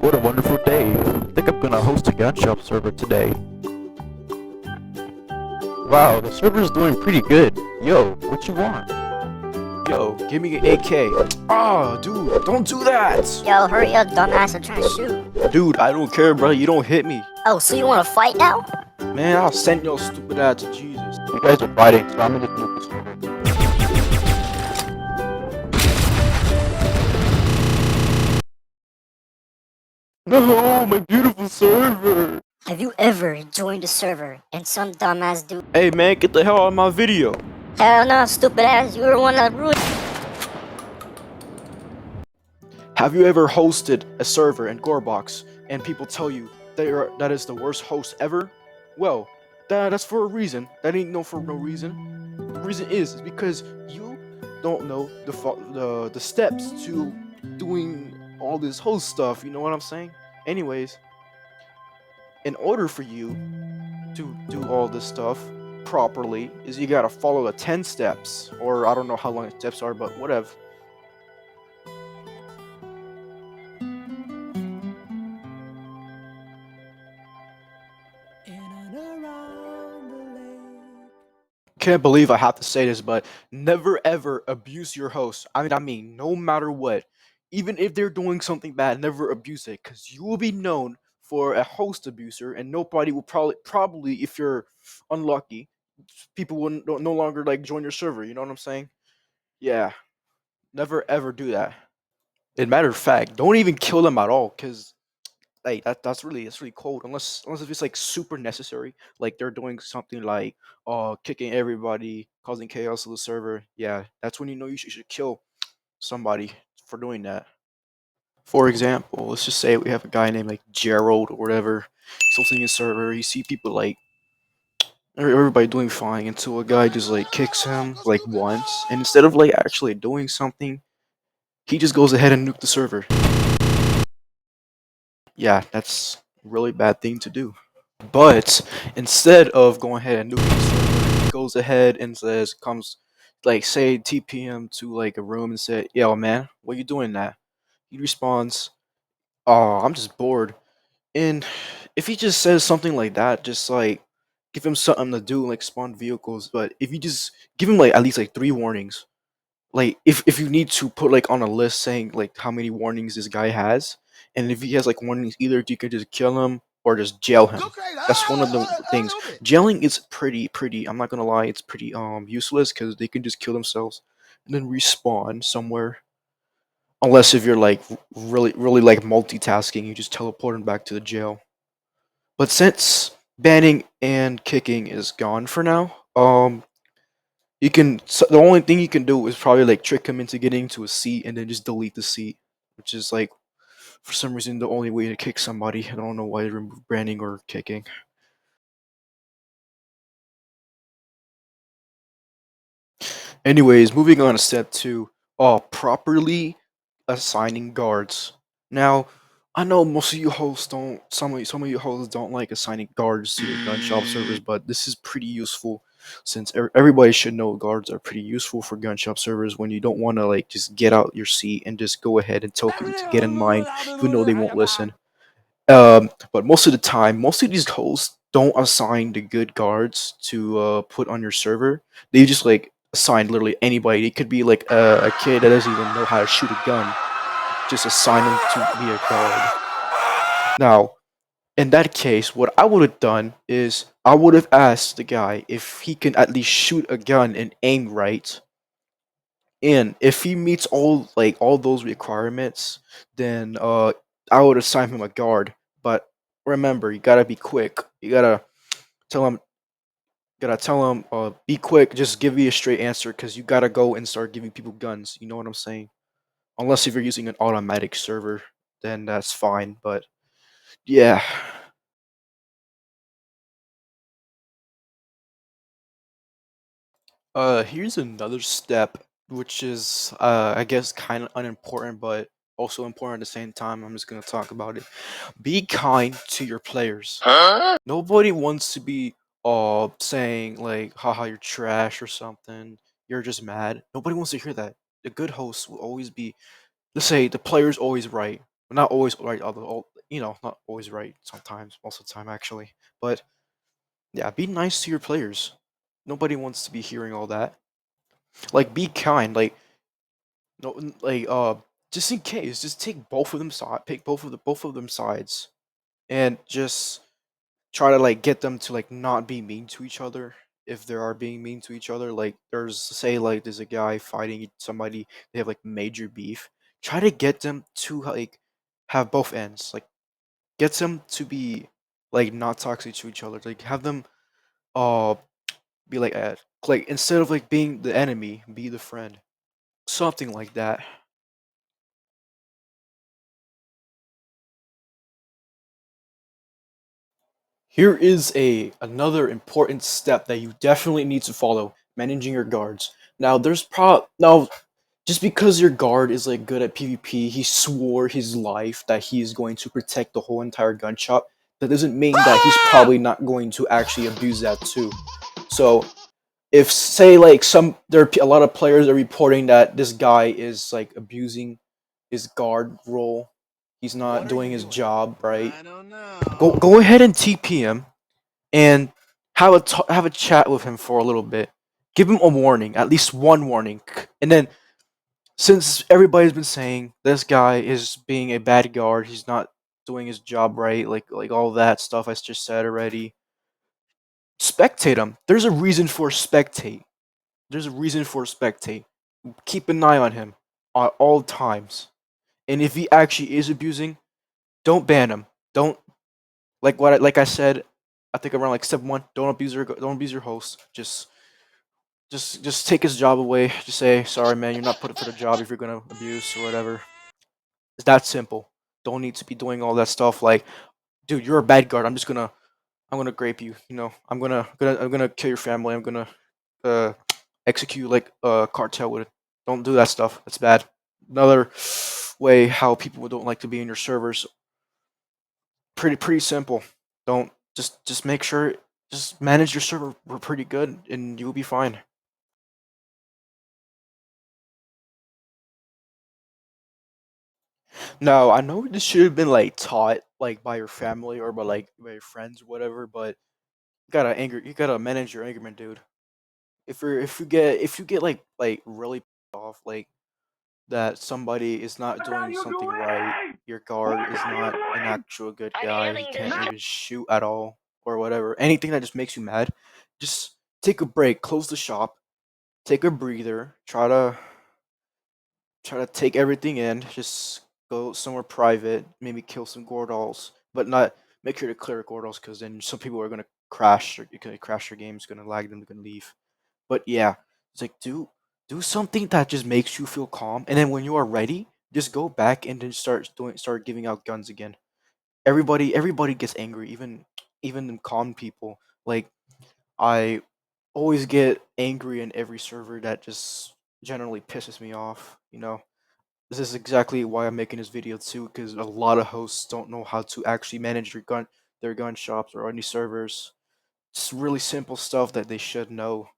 What a wonderful day. I think I'm gonna host a gunshop server today. Wow, the server's doing pretty good. Yo, what you want? Yo, give me an AK. Ah, dude, don't do that! Yo, hurry up, dumbass, I'm trying to shoot. Dude, I don't care, bro. You don't hit me. Oh, so you wanna fight now? Man, I'll send your stupid ass to Jesus. You guys are fighting, so I'm gonna just move the server. No, my beautiful server! Have you ever joined a server and some dumbass dude? Hey, man, get the hell out of my video. Hell no, stupid ass, you were the one that ruined. Have you ever hosted a server in gorebox and people tell you that is the worst host ever? Well, that's for a reason. That ain't no for no reason. The reason is because you don't know the steps to doing all this host stuff. You know what I'm saying? Anyways, in order for you to do all this stuff properly, is you gotta follow the 10 steps, or I don't know how long the steps are, but whatever. Can't believe I have to say this, but never ever abuse your host. I mean, no matter what, even if they're doing something bad, never abuse it, because you will be known for a host abuser, and nobody will probably if you're unlucky, people will no longer like join your server. You know what I'm saying? Yeah, never ever do that. In matter of fact, don't even kill them at all, because like that's really cold unless if it's like super necessary, like they're doing something like kicking everybody, causing chaos to the server. Yeah, that's when you know you should kill somebody for doing that. For example, let's just say we have a guy named like Gerald or whatever. He's hosting a server. You see people like everybody doing fine until a guy just like kicks him like once, and instead of like actually doing something, he just goes ahead and nuke the server. Yeah, that's a really bad thing to do. But instead of going ahead and nuking the server, he goes ahead and comes, like, say, TP him to like a room and say, "Yo, man, what you doing that?" He responds, "Oh, I'm just bored." And if he just says something like that, just like give him something to do, like spawn vehicles. But if you just give him like at least like 3 warnings, like if you need to put like on a list saying like how many warnings this guy has, and if he has like warnings, either you can just kill him or just jail him. That's one of the things. Jailing is pretty, I'm not gonna lie, it's pretty useless, because they can just kill themselves and then respawn somewhere, unless if you're like really like multitasking, you just teleport them back to the jail. But since banning and kicking is gone for now, the only thing you can do is probably like trick him into getting to a seat and then just delete the seat, which is like for some reason the only way to kick somebody. I don't know why they remove branding or kicking. Anyways, moving on to step two. Properly assigning guards. Now, I know most of you hosts don't. Some of you hosts don't like assigning guards to your gun shop servers, but this is pretty useful, since everybody should know guards are pretty useful for gun shop servers when you don't want to like just get out your seat and just go ahead and tell people to get in line, even though they won't listen. But most of the time, most of these hosts don't assign the good guards to put on your server. They just like assign literally anybody. It could be like a kid that doesn't even know how to shoot a gun. Just assign him to be a guard. Now, in that case, what I would have done is I would have asked the guy if he can at least shoot a gun and aim right. And if he meets all those requirements, then I would assign him a guard. But remember, you gotta be quick. You tell him be quick. Just give me a straight answer, because you gotta go and start giving people guns. You know what I'm saying? Unless if you're using an automatic server, then that's fine. But yeah. Here's another step, which is, I guess, kind of unimportant, but also important at the same time. I'm just gonna talk about it. Be kind to your players. Nobody wants to be, saying like, "Haha, you're trash" or something. You're just mad. Nobody wants to hear that. The good host will always be. Let's say the player's always right. Not always right, not always right. Sometimes, most of the time, actually. But yeah, be nice to your players. Nobody wants to be hearing all that. Like, be kind. Like, no, just in case, just take both of them side, pick both of them sides, and just try to like get them to like not be mean to each other if they are being mean to each other. Like, there's a guy fighting somebody, they have like major beef. Try to get them to like have both ends. Like, get them to be like not toxic to each other. Like, have them uh be like instead of like being the enemy, be the friend. Something like that. Here is a another important step that you definitely need to follow: managing your guards. Now, just because your guard is like good at PvP, he swore his life that he is going to protect the whole entire gun shop. That doesn't mean that he's probably not going to actually abuse that too. So if say like a lot of players are reporting that this guy is like abusing his guard role, he's not doing his job right. Go ahead and TP him and have a chat with him for a little bit. Give him a warning, at least one warning, and then since everybody's been saying this guy is being a bad guard, he's not doing his job right, like all that stuff I just said already. Spectate him. There's a reason for spectate. There's a reason for spectate. Keep an eye on him at all times. And if he actually is abusing, don't ban him. Don't like I said. I think around like step one. Don't abuse your host. Just take his job away. Just say sorry, man. You're not put for the job if you're gonna abuse or whatever. It's that simple. Don't need to be doing all that stuff. Like, dude, you're a bad guard. I'm gonna grape you. I'm gonna kill your family. I'm gonna uh execute like a cartel with it. Don't do that stuff. That's bad. Another way how people don't like to be in your servers. Pretty simple. Don't just make sure just manage your server pretty good and you'll be fine. No, I know this should have been like taught like by your family or by your friends or whatever, but you gotta manage your anger, man, dude. If you get like really pissed off, like that somebody is not doing something right, your guard is not an actual good guy, he can't even shoot at all or whatever. Anything that just makes you mad, just take a break, close the shop, take a breather, try to take everything in, just go somewhere private, maybe kill some Gordals, but not make sure to clear Gordals because then some people are gonna crash, or you can crash your game, it's gonna lag them, they're gonna leave. But yeah, it's like do something that just makes you feel calm, and then when you are ready, just go back and then start giving out guns again. Everybody gets angry, even the calm people. Like, I always get angry in every server that just generally pisses me off. This is exactly why I'm making this video too, because a lot of hosts don't know how to actually manage their gun shops or any servers. Just really simple stuff that they should know.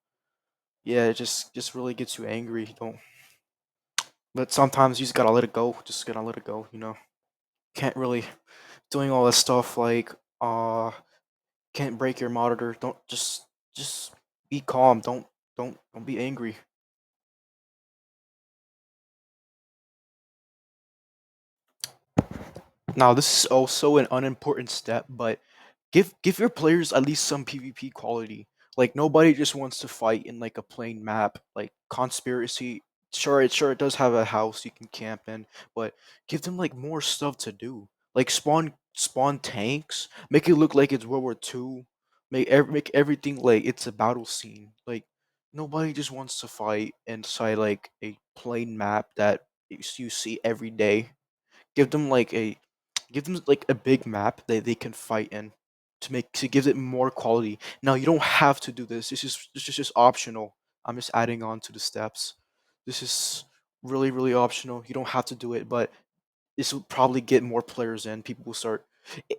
Yeah, it just really gets you angry. Don't, but sometimes you just gotta let it go. Just gotta let it go. Can't really doing all this stuff like can't break your monitor. Don't just be calm. Don't be angry. Now, this is also an unimportant step, but give your players at least some PvP quality. Like, nobody just wants to fight in like a plain map. Like conspiracy, sure it does have a house you can camp in, but give them like more stuff to do. Like spawn tanks, make it look like it's World War II. Make everything like it's a battle scene. Like, nobody just wants to fight inside like a plain map that you see every day. Give them like a give them like a big map that they can fight in to give it more quality. Now, you don't have to do this. This is just optional. I'm just adding on to the steps. This is really optional. You don't have to do it, but this will probably get more players in. People will start,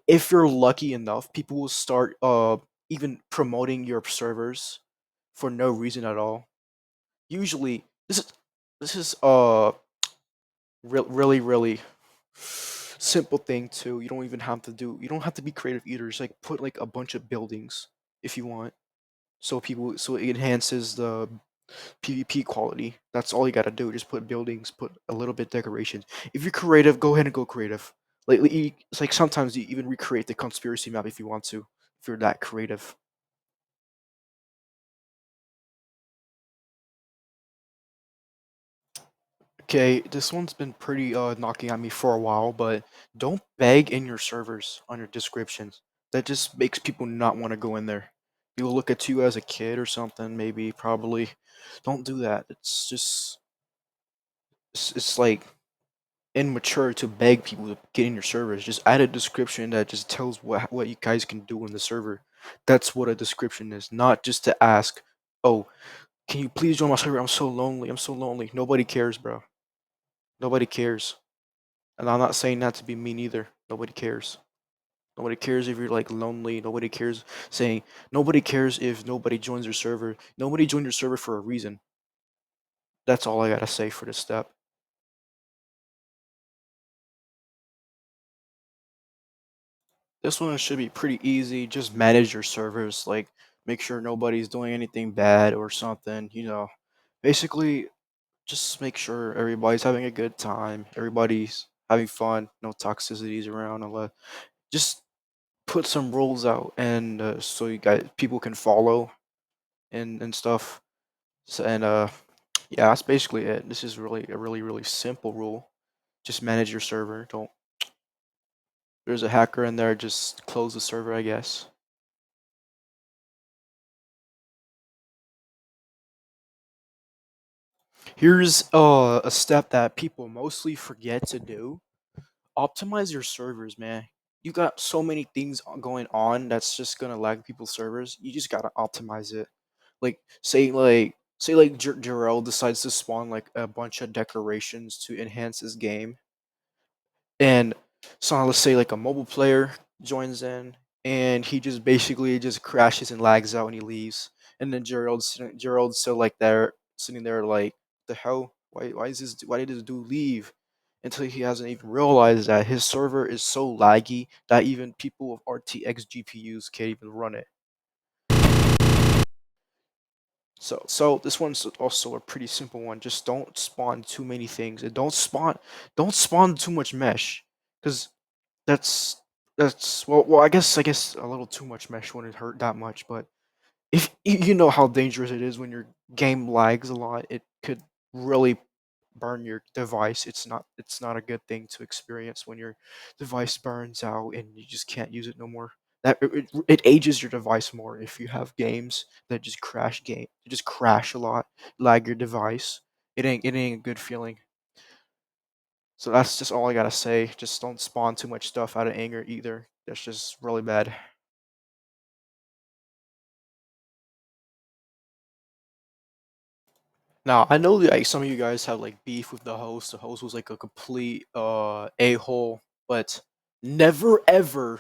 if you're lucky enough, people will start even promoting your servers for no reason at all. Usually this is really simple thing too. You don't have to be creative either. Just like put like a bunch of buildings if you want. So it enhances the PvP quality. That's all you gotta do. Just put buildings, put a little bit decorations. If you're creative, go ahead and go creative. It's like sometimes you even recreate the conspiracy map if you want to. If you're that creative. Okay, this one's been pretty knocking at me for a while, but don't beg in your servers on your descriptions. That just makes people not want to go in there. People look at you as a kid or something, maybe, probably. Don't do that. It's like immature to beg people to get in your servers. Just add a description that just tells what you guys can do in the server. That's what a description is, not just to ask, "Oh, can you please join my server? I'm so lonely. I'm so lonely." Nobody cares, bro. Nobody cares. And I'm not saying that to be mean either. Nobody cares. Nobody cares if you're like lonely. Nobody cares if nobody joins your server. Nobody joined your server for a reason. That's all I gotta say for this step. This one should be pretty easy. Just manage your servers. Like make sure nobody's doing anything bad or something. Basically just make sure everybody's having a good time. Everybody's having fun. No toxicities around. Just put some rules out and so you guys people can follow and stuff. And yeah, that's basically it. This is really a really simple rule. Just manage your server. Don't There's a hacker in there, just close the server, I guess. Here's a step that people mostly forget to do. Optimize your servers, man. You got so many things going on that's just gonna lag people's servers. You just gotta optimize it. Say like Jarrell decides to spawn like a bunch of decorations to enhance his game, and so let's say like a mobile player joins in, and he just basically just crashes and lags out and he leaves, and then Gerald's still like there sitting there like the hell why did this dude leave, until he hasn't even realized that his server is so laggy that even people with RTX GPUs can't even run it. So this one's also a pretty simple one. Just don't spawn too many things, and don't spawn too much mesh, because that's I guess a little too much mesh wouldn't hurt that much, but if you know how dangerous it is when your game lags a lot, it could really burn your device. It's not a good thing to experience when your device burns out and you just can't use it no more. It ages your device more if you have games that just crash a lot, lag your device. It ain't a good feeling. So that's just all I gotta say. Just don't spawn too much stuff out of anger either. That's just really bad. Now I know that like some of you guys have like beef with the host. The host was like a complete a hole, but never ever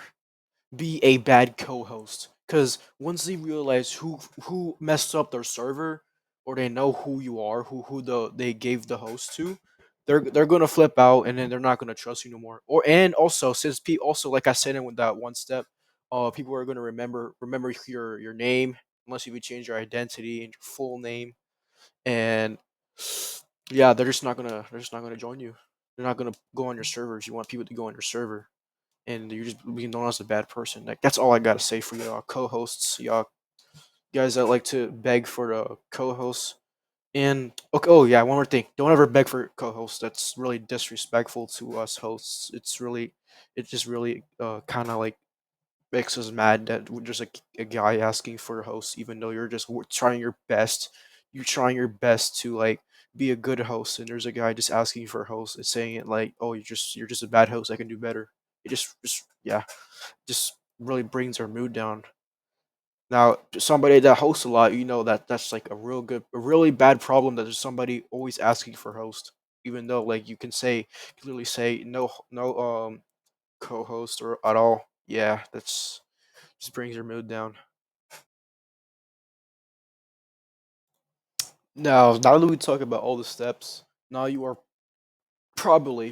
be a bad co-host. Because once they realize who messed up their server, or they know who you are, they gave the host to, they're gonna flip out, and then they're not gonna trust you no more. Or and also since also like I said in with that one step, people are gonna remember your name unless you would change your identity and your full name, and yeah, they're just not gonna join you. They're not gonna go on your servers. You want people to go on your server, and you're just being known as a bad person. Like that's all I gotta say for y'all co-hosts, y'all guys that like to beg for the co-hosts. And okay, oh yeah, one more thing. Don't ever beg for co-hosts. That's really disrespectful to us hosts. It just really kind of like makes us mad that we're just a guy asking for a host, even though you're just trying your best. You're trying your best to like be a good host, and there's a guy just asking for a host and saying it like, "Oh, you're just a bad host. I can do better." It just yeah, just really brings our mood down. Now, somebody that hosts a lot, that's like a really bad problem that there's somebody always asking for host, even though like you can say clearly say no co-host or at all. Yeah, that's just brings your mood down. Now that we talk about all the steps, now you are probably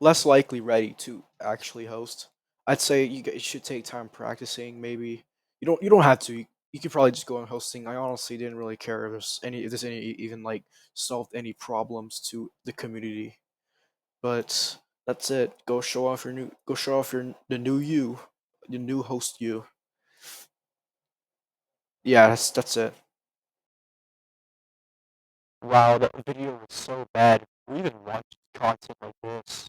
less likely ready to actually host. I'd say you guys should take time practicing. Maybe you don't have to. You could probably just go on hosting. I honestly didn't really care if there's any even like solved any problems to the community. But that's it. Go show off the new you, the new host you. Yeah, that's it. Wow, that video was so bad. Who even watches content like this?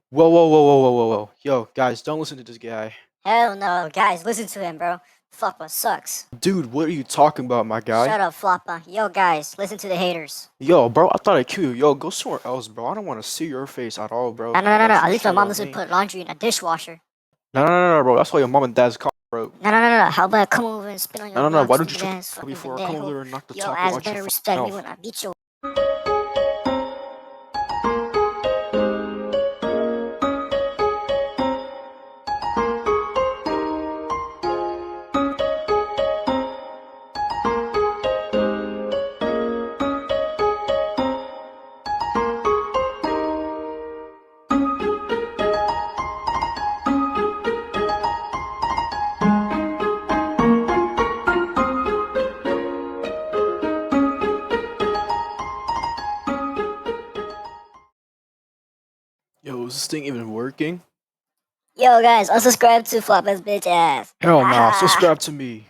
Whoa, whoa, whoa, whoa, whoa, whoa, whoa. Yo, guys, don't listen to this guy. Hell no, guys, listen to him, bro. Floppa sucks. Dude, what are you talking about, my guy? Shut up, Floppa. Yo, guys, listen to the haters. Yo, bro, I thought I killed you. Yo, go somewhere else, bro. I don't want to see your face at all, bro. No, no, no, no. Unless At you least my shit mom on doesn't me. put laundry in a dishwasher. No, bro. That's why your mom and dad's car broke. No, no, no, no, no. How about I come over and spit on your No. rocks, Why don't you stupid shut ass, the fuck up fucking before I come over pendejo. there and knock the Your taco ass out your better fucking respect me mouth? when I beat your. Yo, is this thing even working? Yo, guys, unsubscribe to Floppa's bitch ass. Hell nah. Subscribe to me.